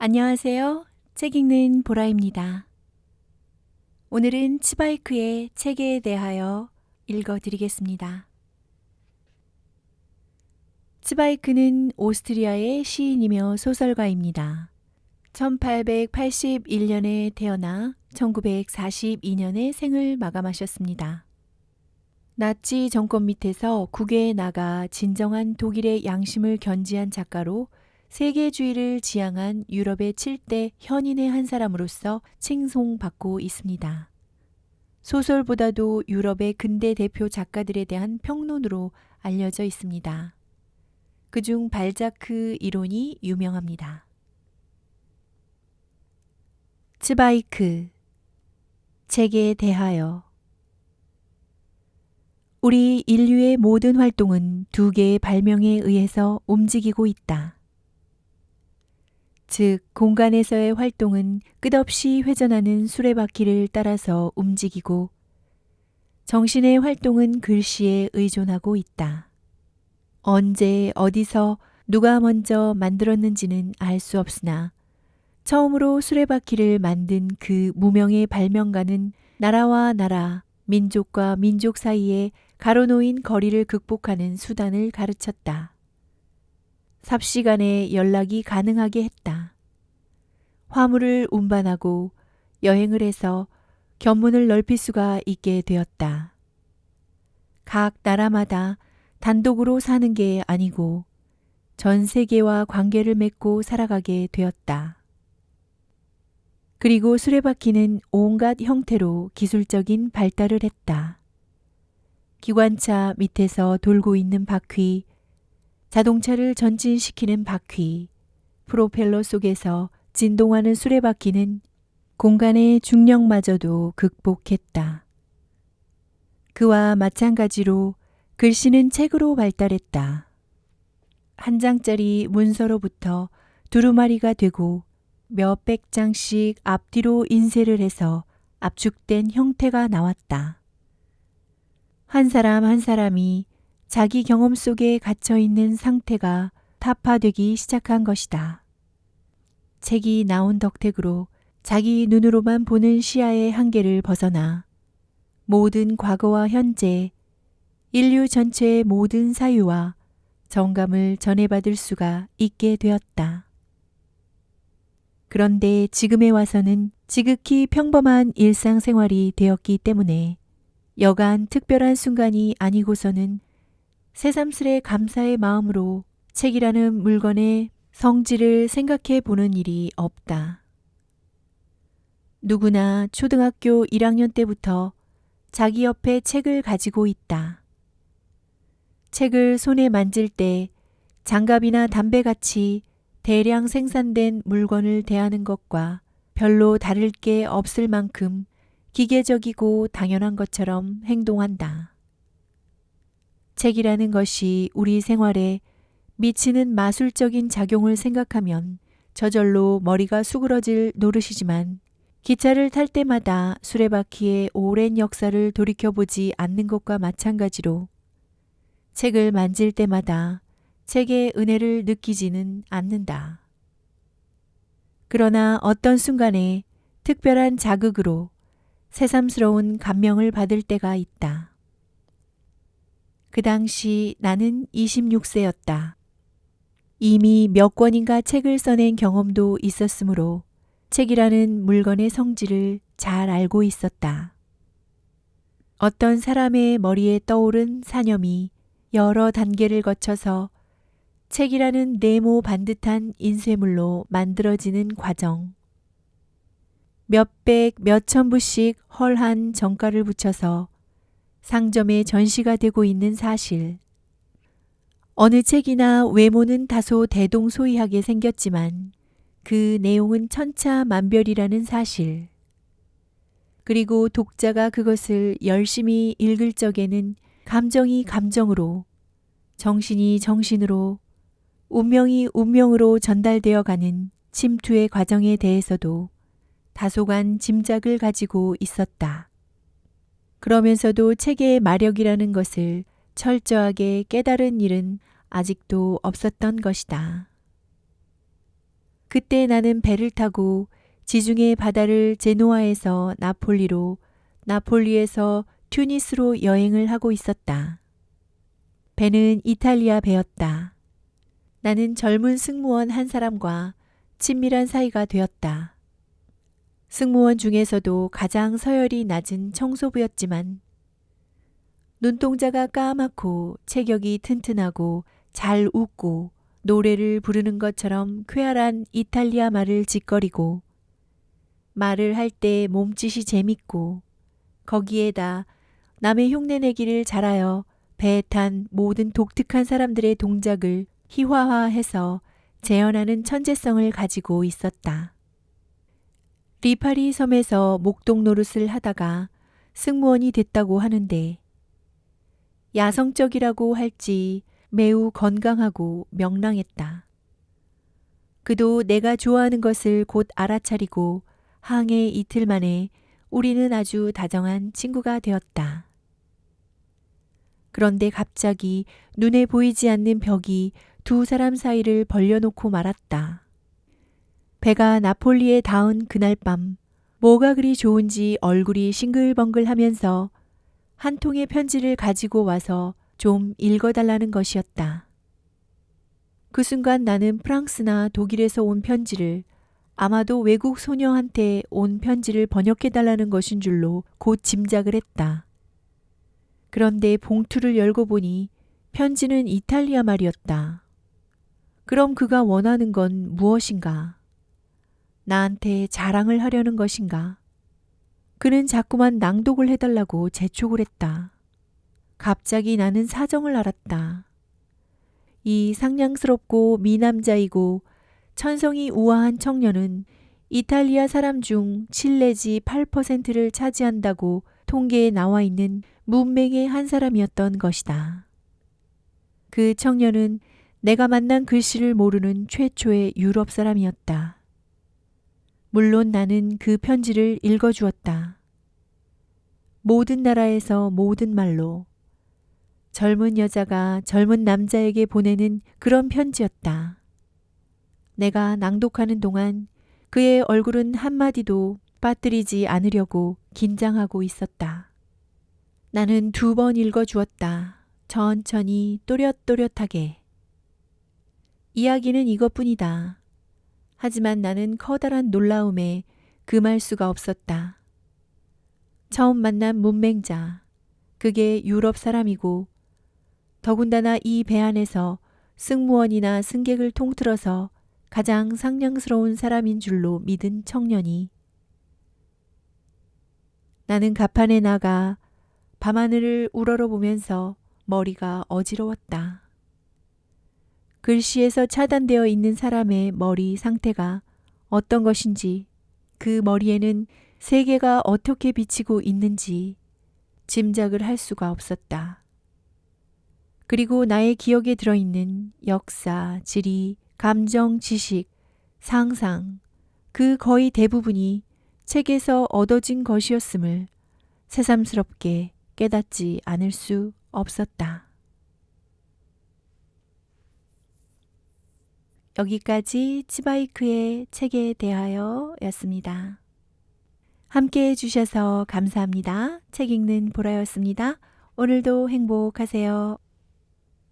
안녕하세요. 책 읽는 보라입니다. 오늘은 치바이크의 책에 대하여 읽어드리겠습니다. 치바이크는 오스트리아의 시인이며 소설가입니다. 1881년에 태어나 1942년에 생을 마감하셨습니다. 나치 정권 밑에서 국외에 나가 진정한 독일의 양심을 견지한 작가로 세계주의를 지향한 유럽의 7대 현인의 한 사람으로서 칭송받고 있습니다. 소설보다도 유럽의 근대 대표 작가들에 대한 평론으로 알려져 있습니다. 그중 발자크 이론이 유명합니다. 츠바이크, 책에 대하여. 우리 인류의 모든 활동은 두 개의 발명에 의해서 움직이고 있다. 즉, 공간에서의 활동은 끝없이 회전하는 수레바퀴를 따라서 움직이고, 정신의 활동은 글씨에 의존하고 있다. 언제, 어디서, 누가 먼저 만들었는지는 알 수 없으나, 처음으로 수레바퀴를 만든 그 무명의 발명가는 나라와 나라, 민족과 민족 사이에 가로놓인 거리를 극복하는 수단을 가르쳤다. 삽시간에 연락이 가능하게 했다. 화물을 운반하고 여행을 해서 견문을 넓힐 수가 있게 되었다. 각 나라마다 단독으로 사는 게 아니고 전 세계와 관계를 맺고 살아가게 되었다. 그리고 수레바퀴는 온갖 형태로 기술적인 발달을 했다. 기관차 밑에서 돌고 있는 바퀴, 자동차를 전진시키는 바퀴, 프로펠러 속에서 진동하는 수레바퀴는 공간의 중력마저도 극복했다. 그와 마찬가지로 글씨는 책으로 발달했다. 한 장짜리 문서로부터 두루마리가 되고 몇백 장씩 앞뒤로 인쇄를 해서 압축된 형태가 나왔다. 한 사람 한 사람이 자기 경험 속에 갇혀있는 상태가 타파되기 시작한 것이다. 책이 나온 덕택으로 자기 눈으로만 보는 시야의 한계를 벗어나 모든 과거와 현재, 인류 전체의 모든 사유와 정감을 전해받을 수가 있게 되었다. 그런데 지금에 와서는 지극히 평범한 일상생활이 되었기 때문에 여간 특별한 순간이 아니고서는 새삼스레 감사의 마음으로 책이라는 물건의 성질을 생각해 보는 일이 없다. 누구나 초등학교 1학년 때부터 자기 옆에 책을 가지고 있다. 책을 손에 만질 때 장갑이나 담배같이 대량 생산된 물건을 대하는 것과 별로 다를 게 없을 만큼 기계적이고 당연한 것처럼 행동한다. 책이라는 것이 우리 생활에 미치는 마술적인 작용을 생각하면 저절로 머리가 수그러질 노릇이지만 기차를 탈 때마다 수레바퀴의 오랜 역사를 돌이켜보지 않는 것과 마찬가지로 책을 만질 때마다 책의 은혜를 느끼지는 않는다. 그러나 어떤 순간에 특별한 자극으로 새삼스러운 감명을 받을 때가 있다. 그 당시 나는 26세였다. 이미 몇 권인가 책을 써낸 경험도 있었으므로 책이라는 물건의 성질을 잘 알고 있었다. 어떤 사람의 머리에 떠오른 사념이 여러 단계를 거쳐서 책이라는 네모 반듯한 인쇄물로 만들어지는 과정. 몇백, 몇천 부씩 헐한 정가를 붙여서 상점에 전시가 되고 있는 사실. 어느 책이나 외모는 다소 대동소이하게 생겼지만 그 내용은 천차만별이라는 사실. 그리고 독자가 그것을 열심히 읽을 적에는 감정이 감정으로, 정신이 정신으로, 운명이 운명으로 전달되어 가는 침투의 과정에 대해서도 다소간 짐작을 가지고 있었다. 그러면서도 책의 마력이라는 것을 철저하게 깨달은 일은 아직도 없었던 것이다. 그때 나는 배를 타고 지중해 바다를 제노아에서 나폴리로, 나폴리에서 튜니스로 여행을 하고 있었다. 배는 이탈리아 배였다. 나는 젊은 승무원 한 사람과 친밀한 사이가 되었다. 승무원 중에서도 가장 서열이 낮은 청소부였지만 눈동자가 까맣고 체격이 튼튼하고 잘 웃고 노래를 부르는 것처럼 쾌활한 이탈리아 말을 짓거리고 말을 할 때 몸짓이 재밌고 거기에다 남의 흉내내기를 잘하여 배에 탄 모든 독특한 사람들의 동작을 희화화해서 재현하는 천재성을 가지고 있었다. 리파리 섬에서 목동 노릇을 하다가 승무원이 됐다고 하는데 야성적이라고 할지 매우 건강하고 명랑했다. 그도 내가 좋아하는 것을 곧 알아차리고 항해 이틀 만에 우리는 아주 다정한 친구가 되었다. 그런데 갑자기 눈에 보이지 않는 벽이 두 사람 사이를 벌려놓고 말았다. 배가 나폴리에 닿은 그날 밤 뭐가 그리 좋은지 얼굴이 싱글벙글하면서 한 통의 편지를 가지고 와서 좀 읽어달라는 것이었다. 그 순간 나는 프랑스나 독일에서 온 편지를 아마도 외국 소녀한테 온 편지를 번역해달라는 것인 줄로 곧 짐작을 했다. 그런데 봉투를 열고 보니 편지는 이탈리아 말이었다. 그럼 그가 원하는 건 무엇인가? 나한테 자랑을 하려는 것인가? 그는 자꾸만 낭독을 해달라고 재촉을 했다. 갑자기 나는 사정을 알았다. 이 상냥스럽고 미남자이고 천성이 우아한 청년은 이탈리아 사람 중 7 내지 8%를 차지한다고 통계에 나와 있는 문맹의 한 사람이었던 것이다. 그 청년은 내가 만난 글씨를 모르는 최초의 유럽 사람이었다. 물론 나는 그 편지를 읽어주었다. 모든 나라에서 모든 말로 젊은 여자가 젊은 남자에게 보내는 그런 편지였다. 내가 낭독하는 동안 그의 얼굴은 한마디도 빠뜨리지 않으려고 긴장하고 있었다. 나는 2번 읽어주었다. 천천히 또렷또렷하게. 이야기는 이것뿐이다. 하지만 나는 커다란 놀라움에 금할 수가 없었다. 처음 만난 문맹자, 그게 유럽 사람이고 더군다나 이 배 안에서 승무원이나 승객을 통틀어서 가장 상냥스러운 사람인 줄로 믿은 청년이 나는 갑판에 나가 밤하늘을 우러러보면서 머리가 어지러웠다. 글씨에서 차단되어 있는 사람의 머리 상태가 어떤 것인지 그 머리에는 세계가 어떻게 비치고 있는지 짐작을 할 수가 없었다. 그리고 나의 기억에 들어있는 역사, 지리, 감정, 지식, 상상, 그 거의 대부분이 책에서 얻어진 것이었음을 새삼스럽게 깨닫지 않을 수 없었다. 여기까지 치바이크의 책에 대하여 였습니다. 함께 해주셔서 감사합니다. 책 읽는 보라였습니다. 오늘도 행복하세요.